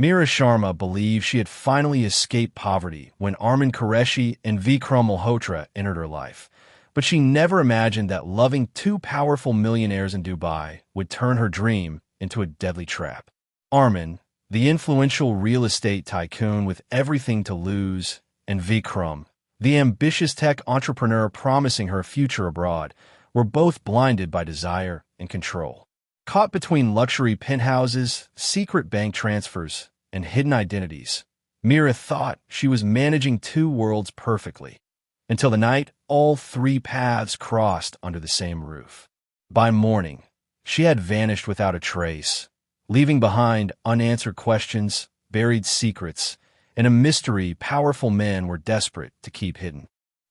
Meera Sharma believed she had finally escaped poverty when Arman Qureshi and Vikram Malhotra entered her life, but she never imagined that loving two powerful millionaires in Dubai would turn her dream into a deadly trap. Arman, the influential real estate tycoon with everything to lose, and Vikram, the ambitious tech entrepreneur promising her a future abroad, were both blinded by desire and control. Caught between luxury penthouses, secret bank transfers, and hidden identities, Meera thought she was managing two worlds perfectly, until the night all three paths crossed under the same roof. By morning, she had vanished without a trace, leaving behind unanswered questions, buried secrets, and a mystery powerful men were desperate to keep hidden.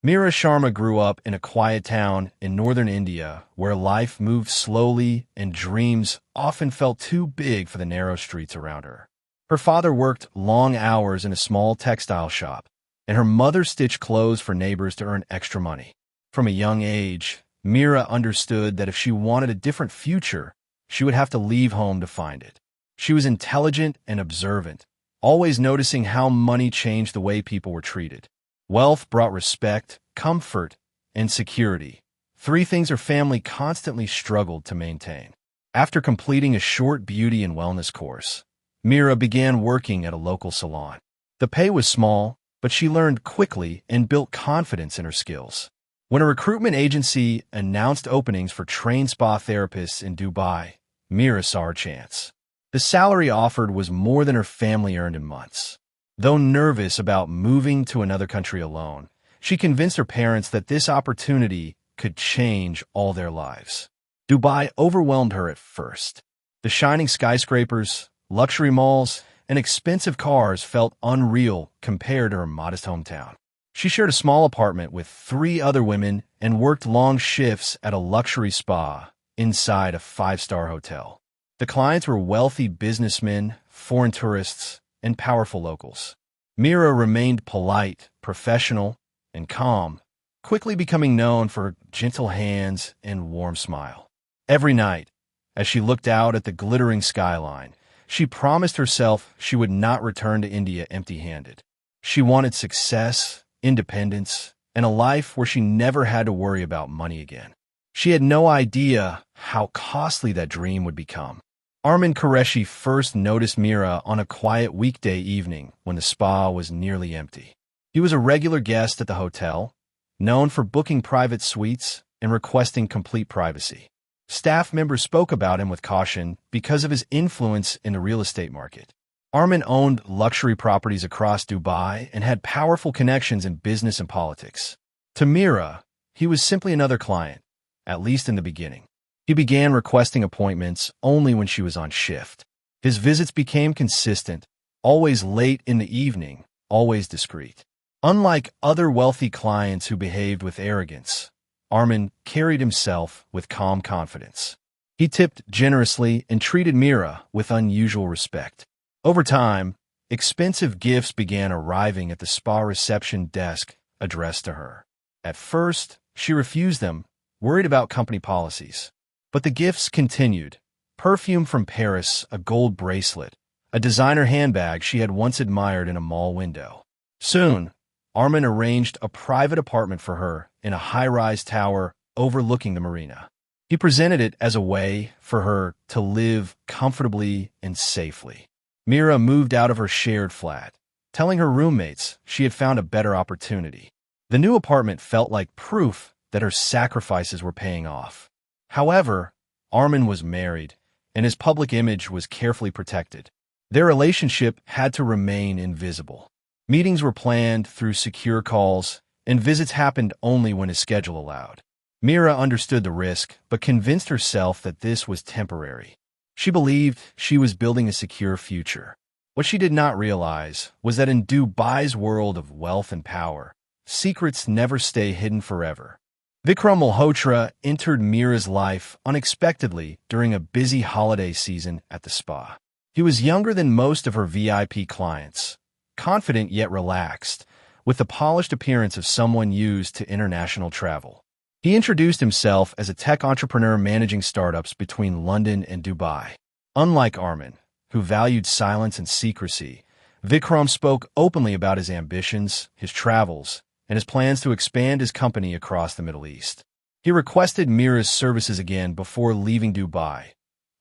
Meera Sharma grew up in a quiet town in northern India where life moved slowly and dreams often felt too big for the narrow streets around her. Her father worked long hours in a small textile shop, and her mother stitched clothes for neighbors to earn extra money. From a young age, Meera understood that if she wanted a different future, she would have to leave home to find it. She was intelligent and observant, always noticing how money changed the way people were treated. Wealth brought respect, comfort, and security, three things her family constantly struggled to maintain. After completing a short beauty and wellness course, Meera began working at a local salon. The pay was small, but she learned quickly and built confidence in her skills. When a recruitment agency announced openings for trained spa therapists in Dubai, Meera saw her chance. The salary offered was more than her family earned in months. Though nervous about moving to another country alone, she convinced her parents that this opportunity could change all their lives. Dubai overwhelmed her at first. The shining skyscrapers, luxury malls, and expensive cars felt unreal compared to her modest hometown. She shared a small apartment with three other women and worked long shifts at a luxury spa inside a five-star hotel. The clients were wealthy businessmen, foreign tourists, and powerful locals. Meera remained polite, professional, and calm, quickly becoming known for her gentle hands and warm smile. Every night, as she looked out at the glittering skyline, she promised herself she would not return to India empty-handed. She wanted success, independence, and a life where she never had to worry about money again. She had no idea how costly that dream would become. Arman Qureshi first noticed Meera on a quiet weekday evening when the spa was nearly empty. He was a regular guest at the hotel, known for booking private suites and requesting complete privacy. Staff members spoke about him with caution because of his influence in the real estate market. Arman owned luxury properties across Dubai and had powerful connections in business and politics. To Meera, he was simply another client, at least in the beginning. He began requesting appointments only when she was on shift. His visits became consistent, always late in the evening, always discreet. Unlike other wealthy clients who behaved with arrogance, Arman carried himself with calm confidence. He tipped generously and treated Meera with unusual respect. Over time, expensive gifts began arriving at the spa reception desk addressed to her. At first, she refused them, worried about company policies. But the gifts continued. Perfume from Paris, a gold bracelet, a designer handbag she had once admired in a mall window. Soon, Arman arranged a private apartment for her in a high-rise tower overlooking the marina. He presented it as a way for her to live comfortably and safely. Meera moved out of her shared flat, telling her roommates she had found a better opportunity. The new apartment felt like proof that her sacrifices were paying off. However, Arman was married, and his public image was carefully protected. Their relationship had to remain invisible. Meetings were planned through secure calls, and visits happened only when his schedule allowed. Meera understood the risk, but convinced herself that this was temporary. She believed she was building a secure future. What she did not realize was that in Dubai's world of wealth and power, secrets never stay hidden forever. Vikram Malhotra entered Meera's life unexpectedly during a busy holiday season at the spa. He was younger than most of her VIP clients, confident yet relaxed, with the polished appearance of someone used to international travel. He introduced himself as a tech entrepreneur managing startups between London and Dubai. Unlike Arman, who valued silence and secrecy, Vikram spoke openly about his ambitions, his travels, and his plans to expand his company across the Middle East. He requested Meera's services again before leaving Dubai,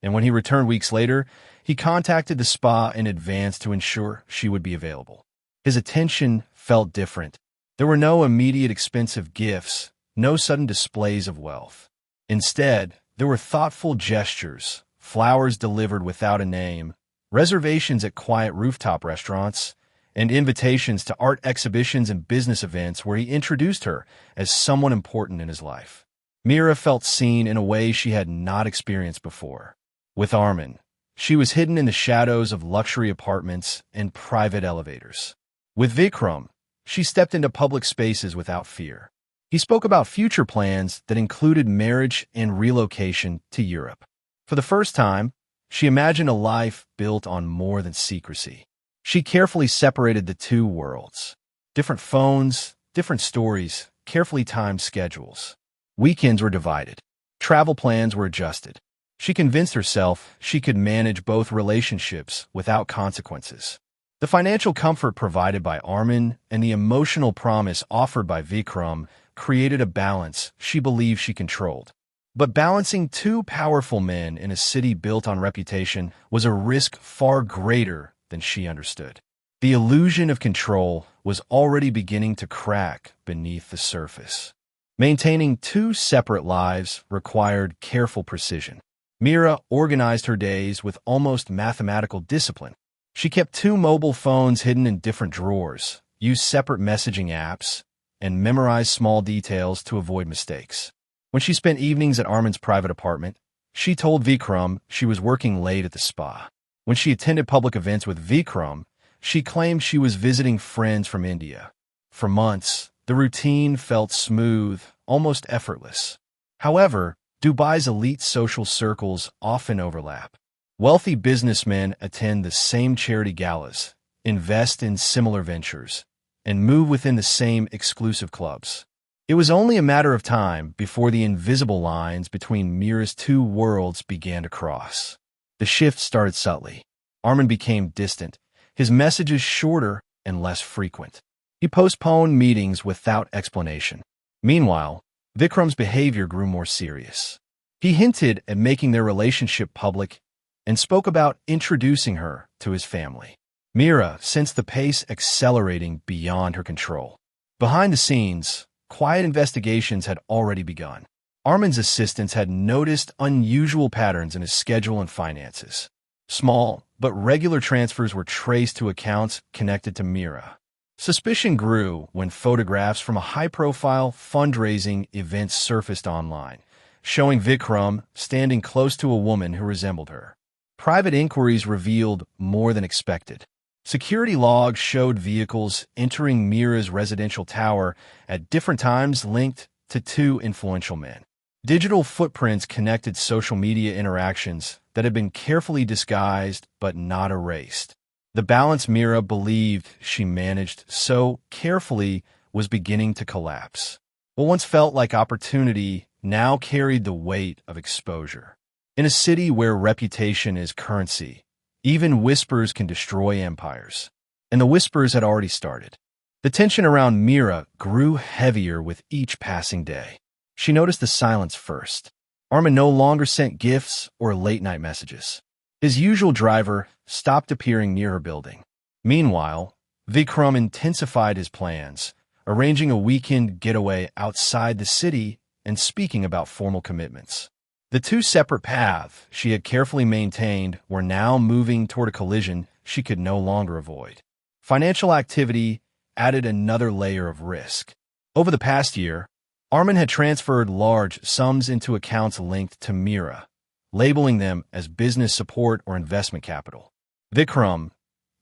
and when he returned weeks later, he contacted the spa in advance to ensure she would be available. His attention felt different. There were no immediate expensive gifts, no sudden displays of wealth. Instead, there were thoughtful gestures, flowers delivered without a name, reservations at quiet rooftop restaurants, and invitations to art exhibitions and business events where he introduced her as someone important in his life. Meera felt seen in a way she had not experienced before. With Arman, she was hidden in the shadows of luxury apartments and private elevators. With Vikram, she stepped into public spaces without fear. He spoke about future plans that included marriage and relocation to Europe. For the first time, she imagined a life built on more than secrecy. She carefully separated the two worlds. Different phones, different stories, carefully timed schedules. Weekends were divided. Travel plans were adjusted. She convinced herself she could manage both relationships without consequences. The financial comfort provided by Arman and the emotional promise offered by Vikram created a balance she believed she controlled. But balancing two powerful men in a city built on reputation was a risk far greater than she understood. The illusion of control was already beginning to crack beneath the surface. Maintaining two separate lives required careful precision. Meera organized her days with almost mathematical discipline. She kept two mobile phones hidden in different drawers, used separate messaging apps, and memorized small details to avoid mistakes. When she spent evenings at Arman's private apartment, she told Vikram she was working late at the spa. When she attended public events with Vikram, she claimed she was visiting friends from India. For months, the routine felt smooth, almost effortless. However, Dubai's elite social circles often overlap. Wealthy businessmen attend the same charity galas, invest in similar ventures, and move within the same exclusive clubs. It was only a matter of time before the invisible lines between Meera's two worlds began to cross. The shift started subtly. Arman became distant, his messages shorter and less frequent. He postponed meetings without explanation. Meanwhile, Vikram's behavior grew more serious. He hinted at making their relationship public and spoke about introducing her to his family. Meera sensed the pace accelerating beyond her control. Behind the scenes, quiet investigations had already begun. Arman's assistants had noticed unusual patterns in his schedule and finances. Small, but regular transfers were traced to accounts connected to Meera. Suspicion grew when photographs from a high-profile fundraising event surfaced online, showing Vikram standing close to a woman who resembled her. Private inquiries revealed more than expected. Security logs showed vehicles entering Meera's residential tower at different times linked to two influential men. Digital footprints connected social media interactions that had been carefully disguised but not erased. The balance Meera believed she managed so carefully was beginning to collapse. What once felt like opportunity now carried the weight of exposure. In a city where reputation is currency, even whispers can destroy empires. And the whispers had already started. The tension around Meera grew heavier with each passing day. She noticed the silence first. Arman no longer sent gifts or late-night messages. His usual driver stopped appearing near her building. Meanwhile, Vikram intensified his plans, arranging a weekend getaway outside the city and speaking about formal commitments. The two separate paths she had carefully maintained were now moving toward a collision she could no longer avoid. Financial activity added another layer of risk. Over the past year, Arman had transferred large sums into accounts linked to Meera, labeling them as business support or investment capital. Vikram,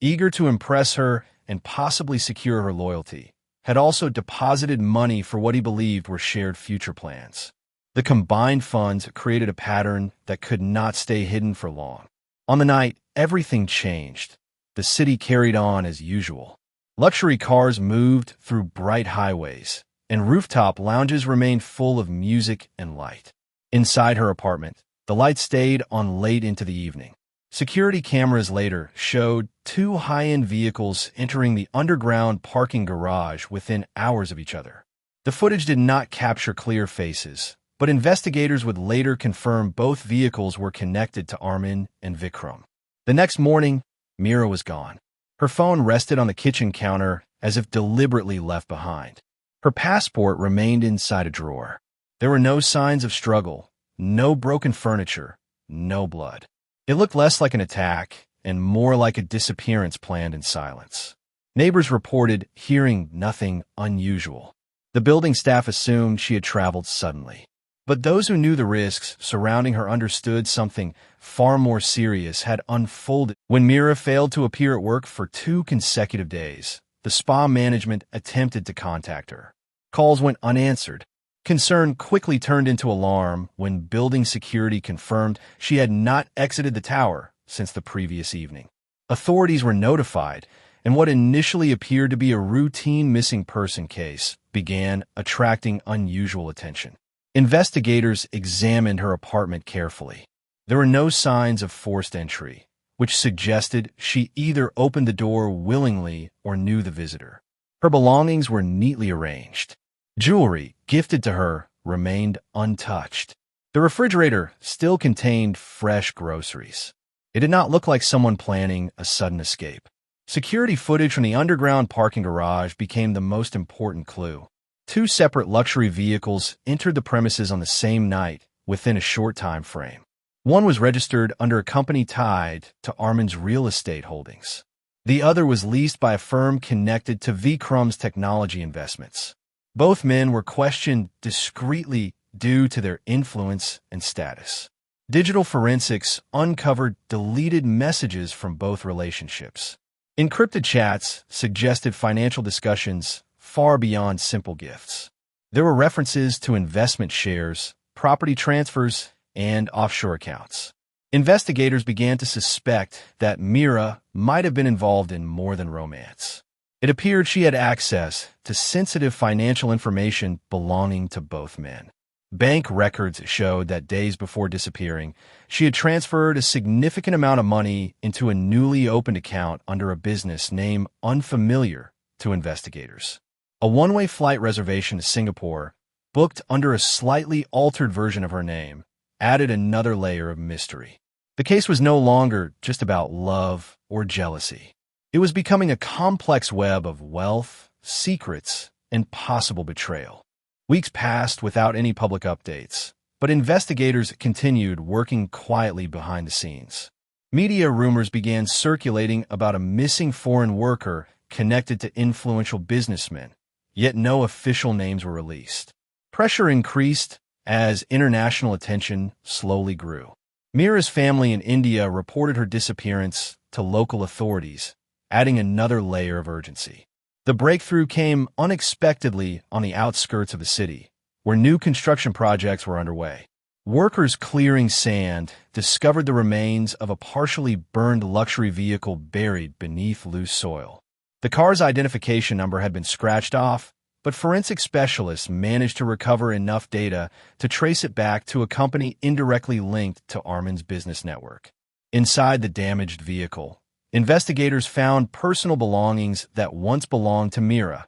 eager to impress her and possibly secure her loyalty, had also deposited money for what he believed were shared future plans. The combined funds created a pattern that could not stay hidden for long. On the night everything changed, the city carried on as usual. Luxury cars moved through bright highways, and rooftop lounges remained full of music and light. Inside her apartment, the lights stayed on late into the evening. Security cameras later showed two high-end vehicles entering the underground parking garage within hours of each other. The footage did not capture clear faces, but investigators would later confirm both vehicles were connected to Arman and Vikram. The next morning, Meera was gone. Her phone rested on the kitchen counter as if deliberately left behind. Her passport remained inside a drawer. There were no signs of struggle, no broken furniture, no blood. It looked less like an attack and more like a disappearance planned in silence. Neighbors reported hearing nothing unusual. The building staff assumed she had traveled suddenly. But those who knew the risks surrounding her understood something far more serious had unfolded. When Meera failed to appear at work for 2 consecutive days, the spa management attempted to contact her. Calls went unanswered. Concern quickly turned into alarm when building security confirmed she had not exited the tower since the previous evening. Authorities were notified, and what initially appeared to be a routine missing person case began attracting unusual attention. Investigators examined her apartment carefully. There were no signs of forced entry, which suggested she either opened the door willingly or knew the visitor. Her belongings were neatly arranged. Jewelry gifted to her remained untouched. The refrigerator still contained fresh groceries. It did not look like someone planning a sudden escape. Security footage from the underground parking garage became the most important clue. 2 separate luxury vehicles entered the premises on the same night within a short time frame. One was registered under a company tied to Arman's real estate holdings. The other was leased by a firm connected to Vikram's technology investments. Both men were questioned discreetly due to their influence and status. Digital forensics uncovered deleted messages from both relationships. Encrypted chats suggested financial discussions far beyond simple gifts. There were references to investment shares, property transfers, and offshore accounts. Investigators began to suspect that Meera might have been involved in more than romance. It appeared she had access to sensitive financial information belonging to both men. Bank records showed that days before disappearing, she had transferred a significant amount of money into a newly opened account under a business name unfamiliar to investigators. A one-way flight reservation to Singapore, booked under a slightly altered version of her name, added another layer of mystery. The case was no longer just about love or jealousy. It was becoming a complex web of wealth, secrets, and possible betrayal. Weeks passed without any public updates, but investigators continued working quietly behind the scenes. Media rumors began circulating about a missing foreign worker connected to influential businessmen, yet no official names were released. Pressure increased as international attention slowly grew. Meera's family in India reported her disappearance to local authorities, adding another layer of urgency. The breakthrough came unexpectedly on the outskirts of the city, where new construction projects were underway. Workers clearing sand discovered the remains of a partially burned luxury vehicle buried beneath loose soil. The car's identification number had been scratched off, but forensic specialists managed to recover enough data to trace it back to a company indirectly linked to Arman's business network. Inside the damaged vehicle, investigators found personal belongings that once belonged to Meera,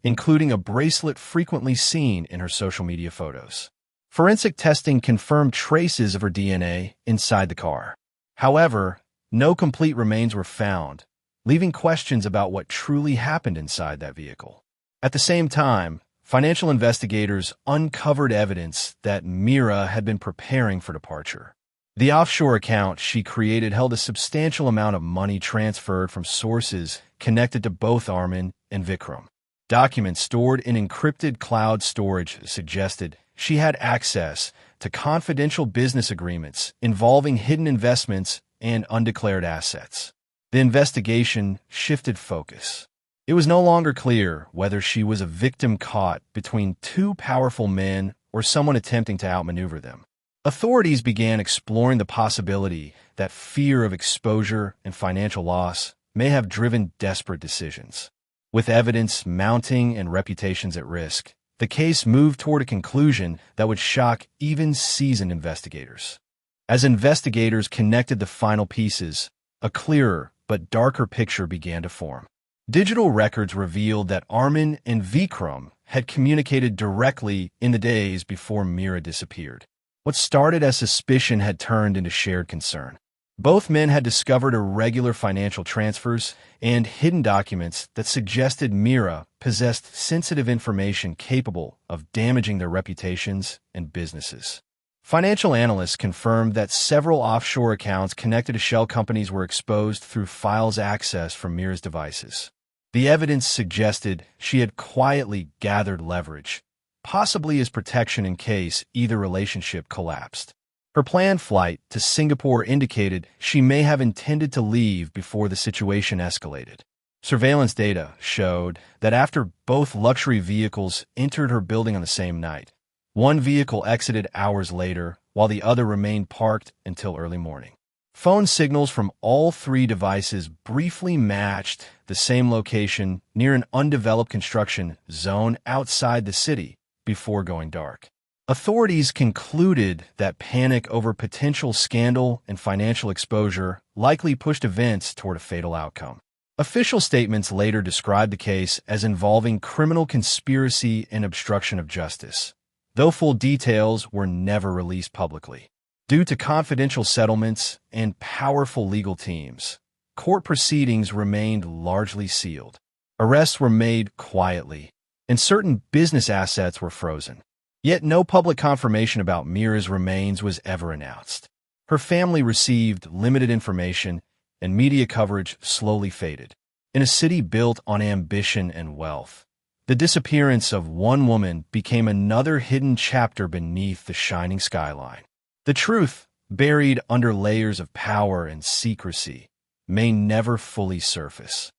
including a bracelet frequently seen in her social media photos. Forensic testing confirmed traces of her DNA inside the car. However, no complete remains were found, leaving questions about what truly happened inside that vehicle. At the same time, financial investigators uncovered evidence that Meera had been preparing for departure. The offshore account she created held a substantial amount of money transferred from sources connected to both Arman and Vikram. Documents stored in encrypted cloud storage suggested she had access to confidential business agreements involving hidden investments and undeclared assets. The investigation shifted focus. It was no longer clear whether she was a victim caught between 2 powerful men or someone attempting to outmaneuver them. Authorities began exploring the possibility that fear of exposure and financial loss may have driven desperate decisions. With evidence mounting and reputations at risk, the case moved toward a conclusion that would shock even seasoned investigators. As investigators connected the final pieces, a clearer but darker picture began to form. Digital records revealed that Arman and Vikram had communicated directly in the days before Meera disappeared. What started as suspicion had turned into shared concern. Both men had discovered irregular financial transfers and hidden documents that suggested Meera possessed sensitive information capable of damaging their reputations and businesses. Financial analysts confirmed that several offshore accounts connected to shell companies were exposed through files accessed from Meera's devices. The evidence suggested she had quietly gathered leverage, possibly as protection in case either relationship collapsed. Her planned flight to Singapore indicated she may have intended to leave before the situation escalated. Surveillance data showed that after both luxury vehicles entered her building on the same night, one vehicle exited hours later while the other remained parked until early morning. Phone signals from all three devices briefly matched the same location near an undeveloped construction zone outside the city before going dark. Authorities concluded that panic over potential scandal and financial exposure likely pushed events toward a fatal outcome. Official statements later described the case as involving criminal conspiracy and obstruction of justice, though full details were never released publicly. Due to confidential settlements and powerful legal teams, court proceedings remained largely sealed. Arrests were made quietly, and certain business assets were frozen. Yet no public confirmation about Meera's remains was ever announced. Her family received limited information, and media coverage slowly faded. In a city built on ambition and wealth, the disappearance of one woman became another hidden chapter beneath the shining skyline. The truth, buried under layers of power and secrecy, may never fully surface.